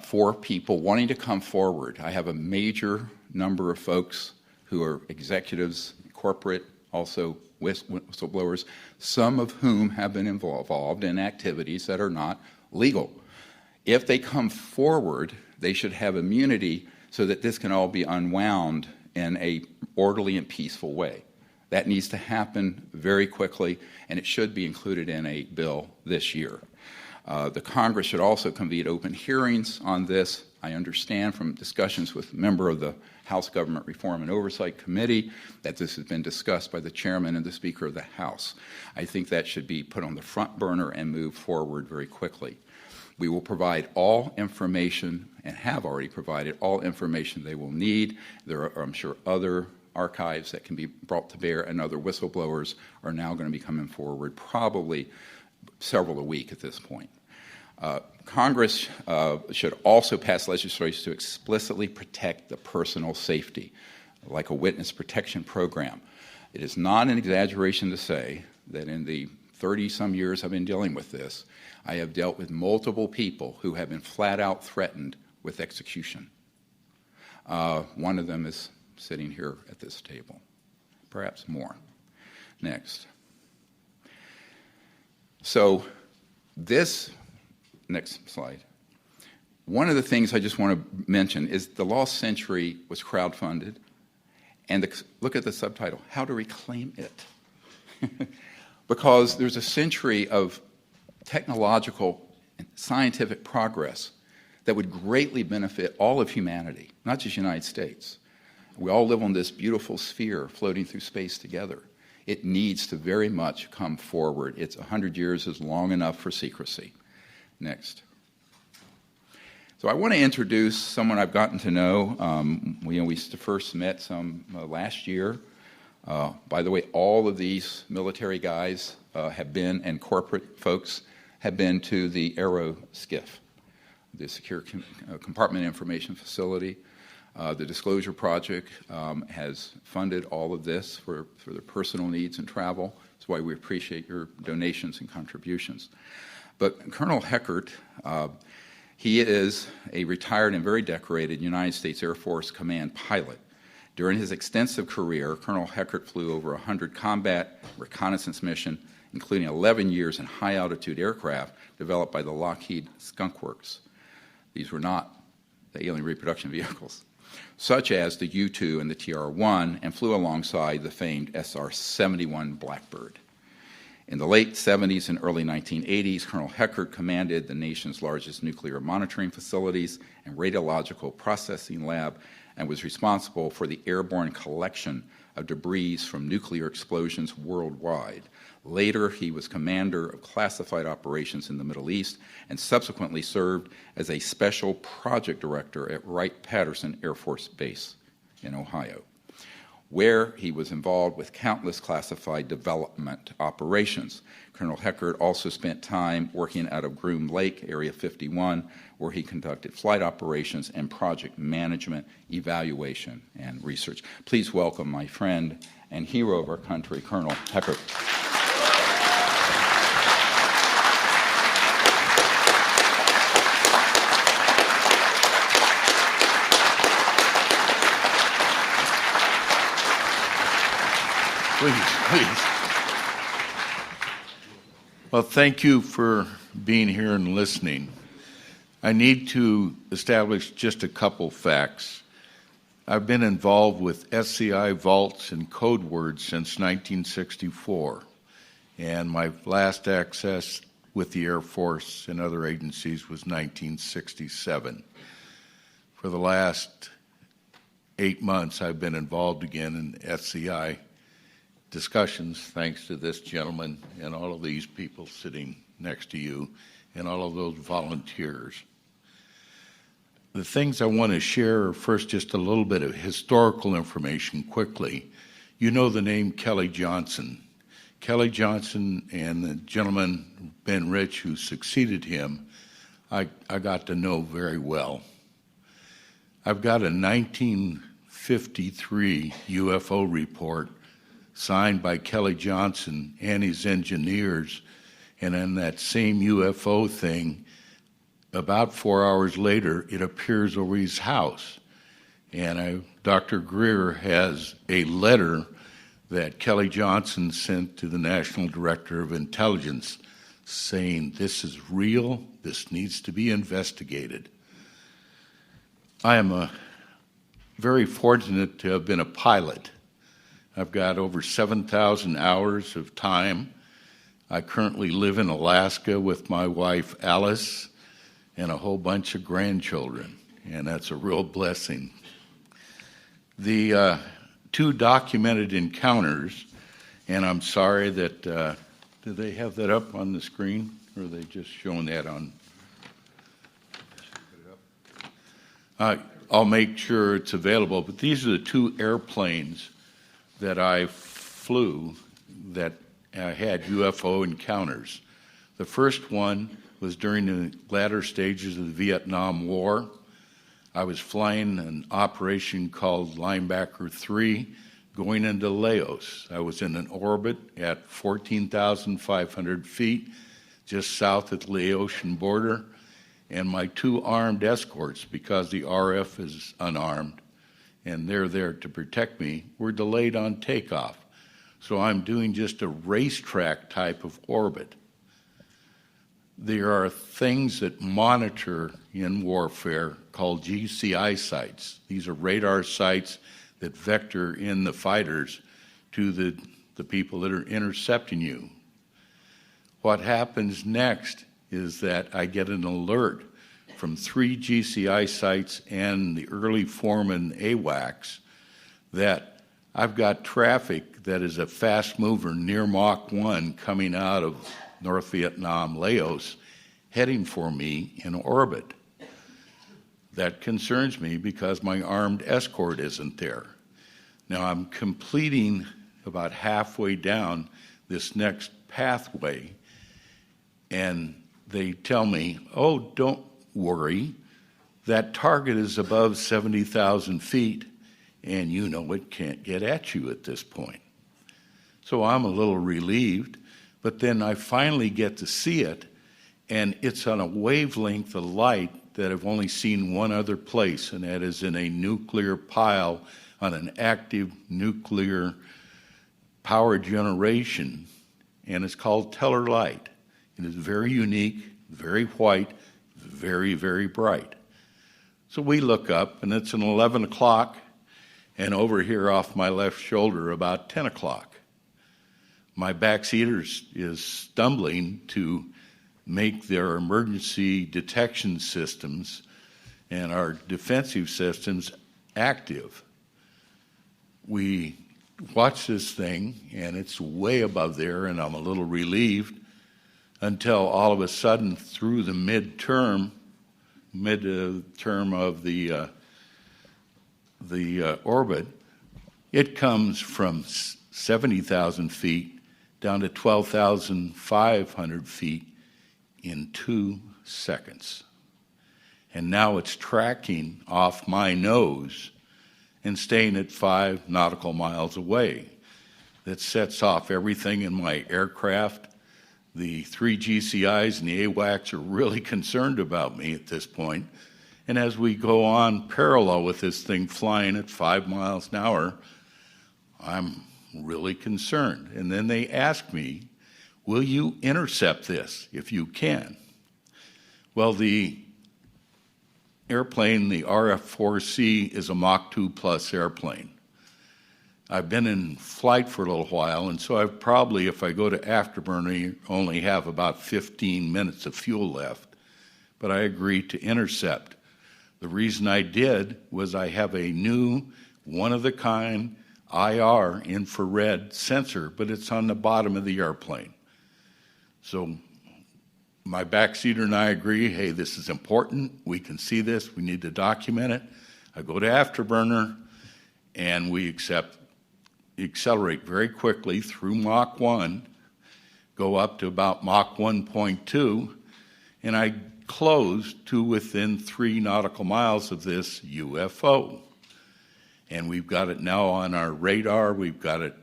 for people wanting to come forward. I have a major number of folks who are executives, corporate, also whistleblowers, some of whom have been involved in activities that are not legal. If they come forward, they should have immunity so that this can all be unwound in an orderly and peaceful way. That needs to happen very quickly, and it should be included in a bill this year. The Congress should also convene open hearings on this. I understand from discussions with a member of the House Government Reform and Oversight Committee that this has been discussed by the chairman and the Speaker of the House. I think that should be put on the front burner and move forward very quickly. We will provide all information, and have already provided all information they will need. There are, I'm sure, other archives that can be brought to bear, and other whistleblowers are now going to be coming forward, probably several a week at this point. Congress should also pass legislation to explicitly protect the personal safety, like a witness protection program. It is not an exaggeration to say that in the 30-some years I've been dealing with this, I have dealt with multiple people who have been flat out threatened with execution. One of them is sitting here at this table, perhaps more. Next. So this, next slide. One of the things I just want to mention is The Lost Century was crowdfunded, and look at the subtitle, How to Reclaim It. Because there's a century of technological and scientific progress that would greatly benefit all of humanity, not just the United States. We all live on this beautiful sphere floating through space together. It needs to very much come forward. It's 100 years is long enough for secrecy. Next. So I want to introduce someone I've gotten to know. We first met last year. By the way, all of these military guys have been, and corporate folks have been to the Aero Skiff, the Secure Compartment Information Facility. The Disclosure Project has funded all of this for their personal needs and travel. That's why we appreciate your donations and contributions. But Colonel Heckert, he is a retired and very decorated United States Air Force Command pilot. During his extensive career, Colonel Heckert flew over 100 combat reconnaissance missions, including 11 years in high-altitude aircraft developed by the Lockheed Skunk Works. These were not the alien reproduction vehicles, such as the U-2 and the TR-1, and flew alongside the famed SR-71 Blackbird. In the late 70s and early 1980s, Colonel Heckert commanded the nation's largest nuclear monitoring facilities and radiological processing lab, and was responsible for the airborne collection of debris from nuclear explosions worldwide. Later, he was commander of classified operations in the Middle East and subsequently served as a special project director at Wright-Patterson Air Force Base in Ohio, where he was involved with countless classified development operations. Colonel Heckert also spent time working out of Groom Lake, Area 51, where he conducted flight operations and project management, evaluation, and research. Please welcome my friend and hero of our country, Colonel Heckert. Please. Well, thank you for being here and listening. I need to establish just a couple facts. I've been involved with SCI vaults and code words since 1964, and my last access with the Air Force and other agencies was 1967. For the last 8 months, I've been involved again in SCI discussions, thanks to this gentleman and all of these people sitting next to you and all of those volunteers. The things I want to share are first just a little bit of historical information quickly. You know the name Kelly Johnson. Kelly Johnson and the gentleman, Ben Rich, who succeeded him, I got to know very well. I've got a 1953 UFO report signed by Kelly Johnson and his engineers, and in that same UFO thing, about 4 hours later, it appears over his house. And Dr. Greer has a letter that Kelly Johnson sent to the National Director of Intelligence saying, this is real, this needs to be investigated. I am very fortunate to have been a pilot. I've got over 7,000 hours of time. I currently live in Alaska with my wife, Alice, and a whole bunch of grandchildren, and that's a real blessing. The two documented encounters, and I'm sorry that, do they have that up on the screen, or are they just showing that on? I'll make sure it's available, but these are the two airplanes that I flew that had UFO encounters. The first one was during the latter stages of the Vietnam War. I was flying an operation called Linebacker 3, going into Laos. I was in an orbit at 14,500 feet, just south of the Laotian border, and my two armed escorts, because the RF is unarmed, and they're there to protect me, were delayed on takeoff. So I'm doing just a racetrack type of orbit. There are things that monitor in warfare called GCI sites. These are radar sites that vector in the fighters to the people that are intercepting you. What happens next is that I get an alert from 3 GCI sites and the early foreman AWACS that I've got traffic that is a fast mover near Mach 1 coming out of North Vietnam, Laos, heading for me in orbit. That concerns me because my armed escort isn't there. Now I'm completing about halfway down this next pathway, and they tell me, oh, don't worry, that target is above 70,000 feet, and you know it can't get at you at this point. So I'm a little relieved, but then I finally get to see it, and it's on a wavelength of light that I've only seen one other place, and that is in a nuclear pile on an active nuclear power generation, and it's called Teller light. It is very unique, very white, very, very bright. So we look up, and it's an 11 o'clock, and over here off my left shoulder about 10 o'clock. My backseater is stumbling to make their emergency detection systems and our defensive systems active. We watch this thing, and it's way above there, and I'm a little relieved until all of a sudden, through the mid-term of the orbit, it comes from 70,000 feet down to 12,500 feet in 2 seconds. And now it's tracking off my nose and staying at 5 nautical miles away. That sets off everything in my aircraft. The 3 GCIs and the AWACS are really concerned about me at this point. And as we go on parallel with this thing flying at 5 miles an hour, I'm really concerned. And then they ask me, will you intercept this if you can? Well, the airplane, the RF-4C, is a Mach 2 plus airplane. I've been in flight for a little while, and so I've probably, if I go to afterburner, only have about 15 minutes of fuel left. But I agreed to intercept. The reason I did was I have a new, one-of-the-kind IR infrared sensor, but it's on the bottom of the airplane. So my backseater and I agree, hey, this is important. We can see this. We need to document it. I go to afterburner, and we accelerate very quickly through Mach 1, go up to about Mach 1.2, and I close to within 3 nautical miles of this UFO. And we've got it now on our radar. We've got it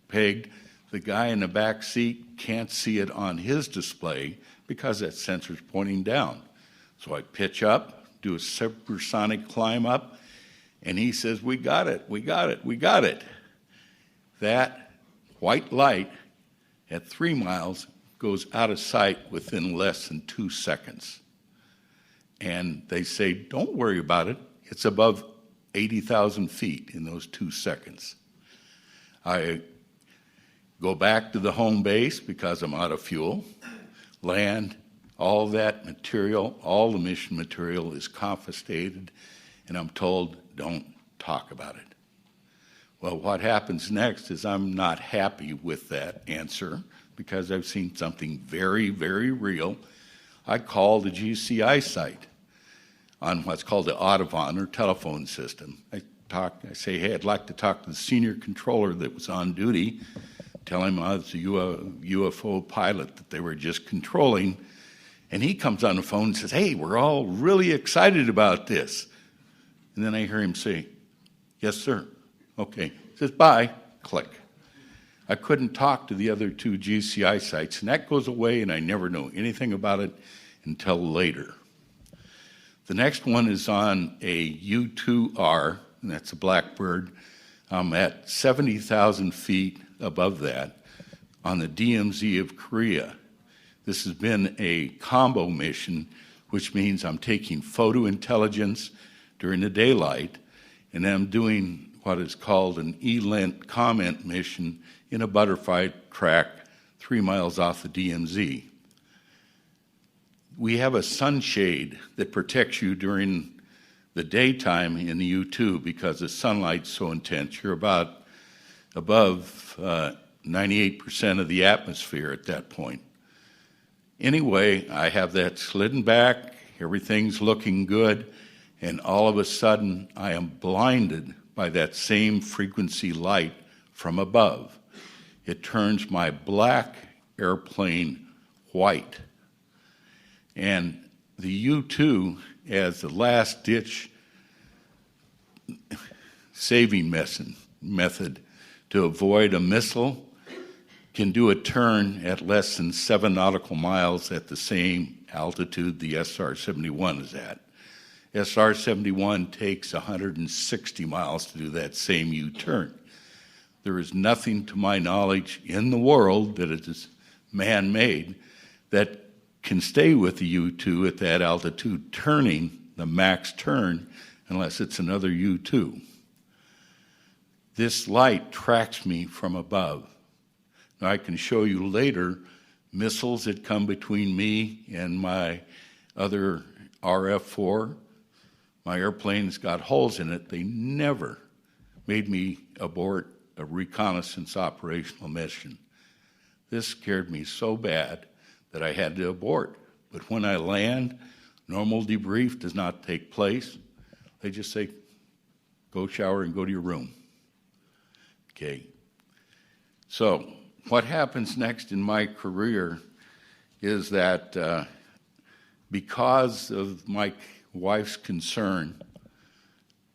pegged. The guy in the back seat can't see it on his display because that sensor's pointing down. So I pitch up, do a supersonic climb up, and he says, we got it, we got it, we got it. That white light at 3 miles goes out of sight within less than 2 seconds. And they say, don't worry about it. It's above 80,000 feet in those 2 seconds. I go back to the home base because I'm out of fuel, land, all that material, all the mission material is confiscated, and I'm told, don't talk about it. Well, what happens next is I'm not happy with that answer because I've seen something very, very real. I call the GCI site on what's called the Audubon or telephone system. I say, hey, I'd like to talk to the senior controller that was on duty, tell him I was a UFO pilot that they were just controlling, and he comes on the phone and says, hey, we're all really excited about this. And then I hear him say, yes, sir. Okay. He says, bye. click. I couldn't talk to the other two GCI sites, and that goes away, and I never know anything about it until later. The next one is on a U2R, and that's a blackbird. I'm at 70,000 feet above that on the DMZ of Korea. This has been a combo mission, which means I'm taking photo intelligence during the daylight, and then I'm doing what is called an ELINT comment mission in a butterfly track 3 miles off the DMZ. We have a sunshade that protects you during the daytime in the U2 because the sunlight's so intense. You're about above 98% of the atmosphere at that point. Anyway, I have that slidden back, everything's looking good, and all of a sudden I am blinded by that same frequency light from above. It turns my black airplane white. And the U2, as the last-ditch saving method to avoid a missile, can do a turn at less than 7 nautical miles at the same altitude the SR-71 is at. SR-71 takes 160 miles to do that same U-turn. There is nothing, to my knowledge, in the world that is man-made that can stay with the U-2 at that altitude, turning the max turn, unless it's another U-2. This light tracks me from above. Now, I can show you later missiles that come between me and my other RF-4. My airplane's got holes in it. They never made me abort a reconnaissance operational mission. This scared me so bad that I had to abort. But when I land, normal debrief does not take place. They just say, go shower and go to your room. Okay. So what happens next in my career is that because of my wife's concern,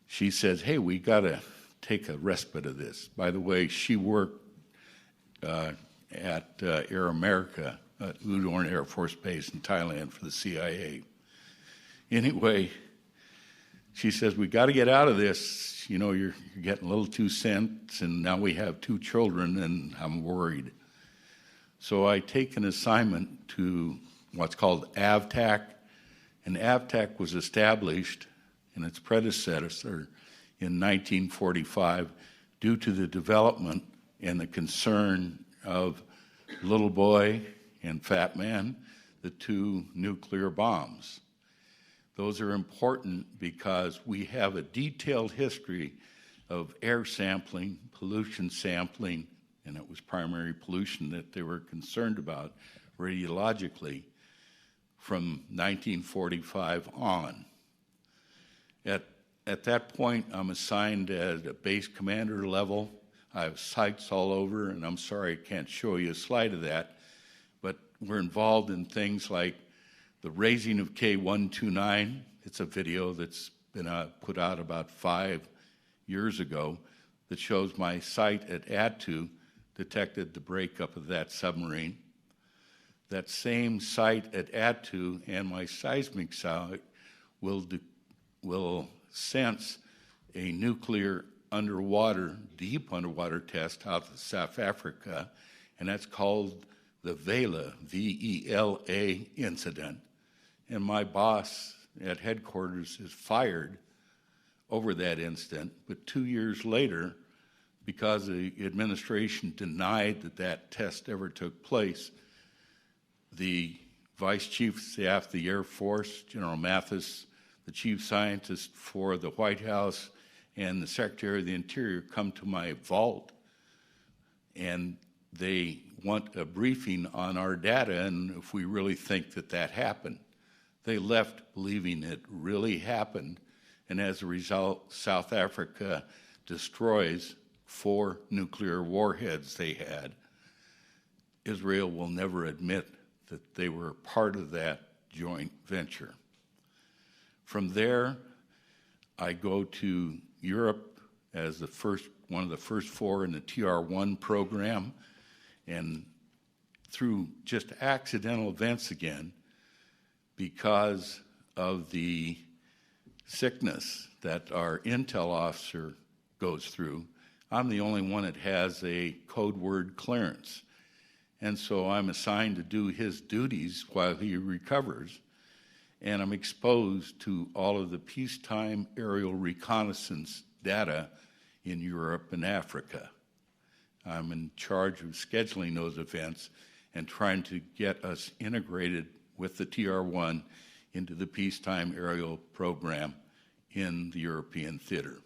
she says, hey, we got to take a respite of this. By the way, she worked at Air America at Udorn Air Force Base in Thailand for the CIA. Anyway, she says, we got to get out of this. You know, you're getting a little too tense, and now we have 2 children, and I'm worried. So I take an assignment to what's called AVTAC, and AVTAC was established in its predecessor in 1945 due to the development and the concern of Little Boy and Fat Man, the 2 nuclear bombs. Those are important because we have a detailed history of air sampling, pollution sampling, and it was primary pollution that they were concerned about radiologically from 1945 on. At that point, I'm assigned at a base commander level. I have sites all over, and I'm sorry I can't show you a slide of that, but we're involved in things like the raising of K-129. It's a video that's been put out about 5 years ago that shows my site at Attu detected the breakup of that submarine. That same site at Attu and my seismic site will sense a nuclear deep underwater test out of South Africa, and that's called the Vela, V-E-L-A incident. And my boss at headquarters is fired over that incident, but 2 years later, because the administration denied that that test ever took place, the Vice Chief of Staff of the Air Force, General Mathis, the Chief Scientist for the White House, and the Secretary of the Interior come to my vault, and they want a briefing on our data and if we really think that that happened. They left believing it really happened, and as a result, South Africa destroys 4 nuclear warheads they had. Israel will never admit that they were part of that joint venture. From there, I go to Europe as the first one of the first 4 in the TR1 program, and through just accidental events again, because of the sickness that our intel officer goes through, I'm the only one that has a code word clearance. And so I'm assigned to do his duties while he recovers, and I'm exposed to all of the peacetime aerial reconnaissance data in Europe and Africa. I'm in charge of scheduling those events and trying to get us integrated with the TR1 into the peacetime aerial program in the European theater.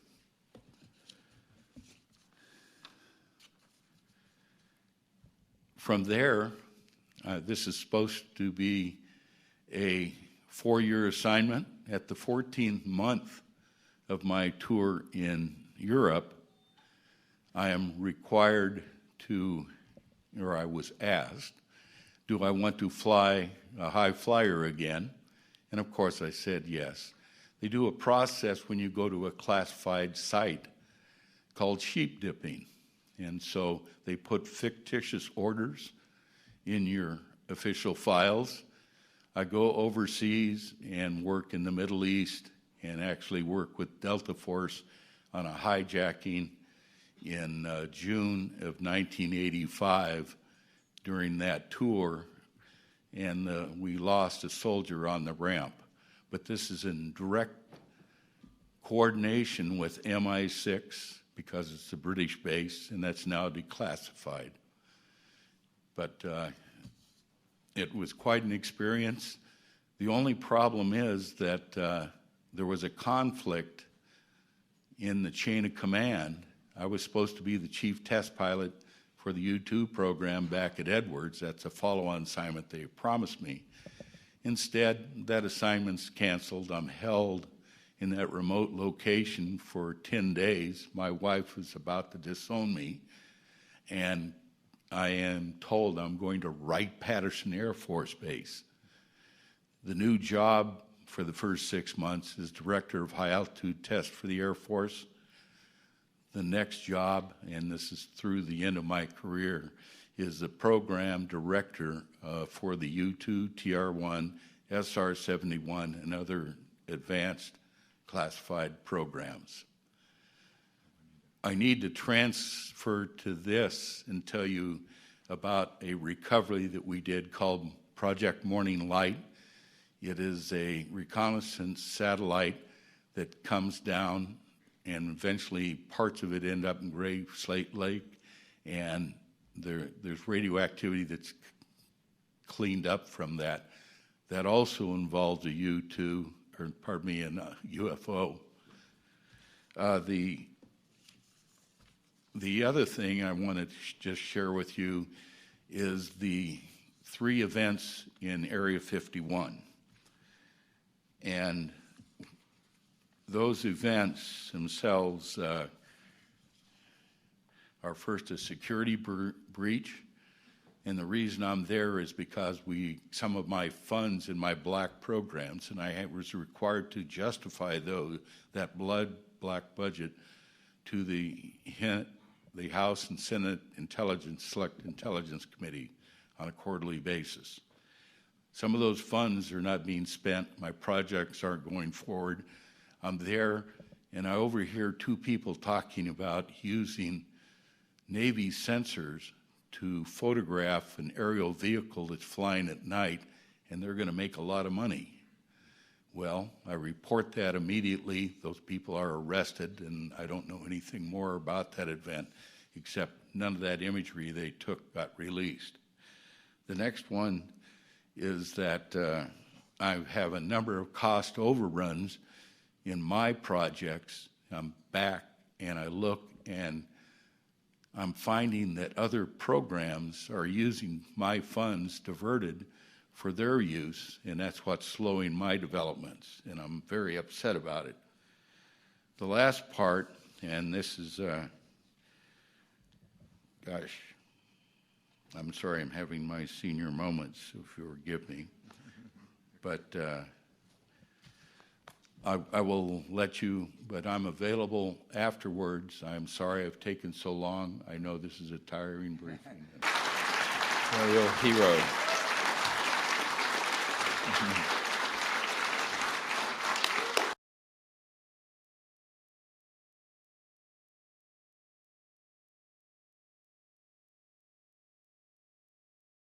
From there, this is supposed to be a 4-year assignment. At the 14th month of my tour in Europe, I am required to, or I was asked, do I want to fly a high flyer again? And of course I said yes. They do a process when you go to a classified site called sheep dipping. And so they put fictitious orders in your official files. I go overseas and work in the Middle East and actually work with Delta Force on a hijacking in June of 1985 during that tour, and we lost a soldier on the ramp. But this is in direct coordination with MI6 because it's a British base, and that's now declassified. But it was quite an experience. The only problem is that there was a conflict in the chain of command. I was supposed to be the chief test pilot for the U-2 program back at Edwards. That's a follow-on assignment they promised me. Instead, that assignment's canceled. I'm held in that remote location for 10 days. My wife is about to disown me, and I am told I'm going to Wright-Patterson Air Force Base. The new job for the first 6 months is Director of High Altitude Test for the Air Force. The next job, and this is through the end of my career, is the Program Director for the U-2, TR-1, SR-71, and other advanced classified programs. I need to transfer to this and tell you about a recovery that we did called Project Morning Light. It is a reconnaissance satellite that comes down, and eventually parts of it end up in Gray Slate Lake, and there's radioactivity that's cleaned up from that. That also involves a U-2, or pardon me, a UFO. The other thing I want to just share with you is the 3 events in Area 51. And those events themselves are first a security breach, and the reason I'm there is because some of my funds in my black programs, and I was required to justify that black budget to the House and Senate Select Intelligence Committee on a quarterly basis. Some of those funds are not being spent. My projects aren't going forward. I'm there, and I overhear 2 people talking about using Navy sensors to photograph an aerial vehicle that's flying at night, and they're going to make a lot of money. Well, I report that immediately. Those people are arrested, and I don't know anything more about that event, except none of that imagery they took got released. The next one is that I have a number of cost overruns in my projects. I'm back, and I look, and I'm finding that other programs are using my funds diverted for their use, and that's what's slowing my developments, and I'm very upset about it. The last part, and this is, gosh, I'm sorry I'm having my senior moments, if you'll forgive me, but I will let you, but I'm available afterwards. I'm sorry I've taken so long. I know this is a tiring briefing. A real hero.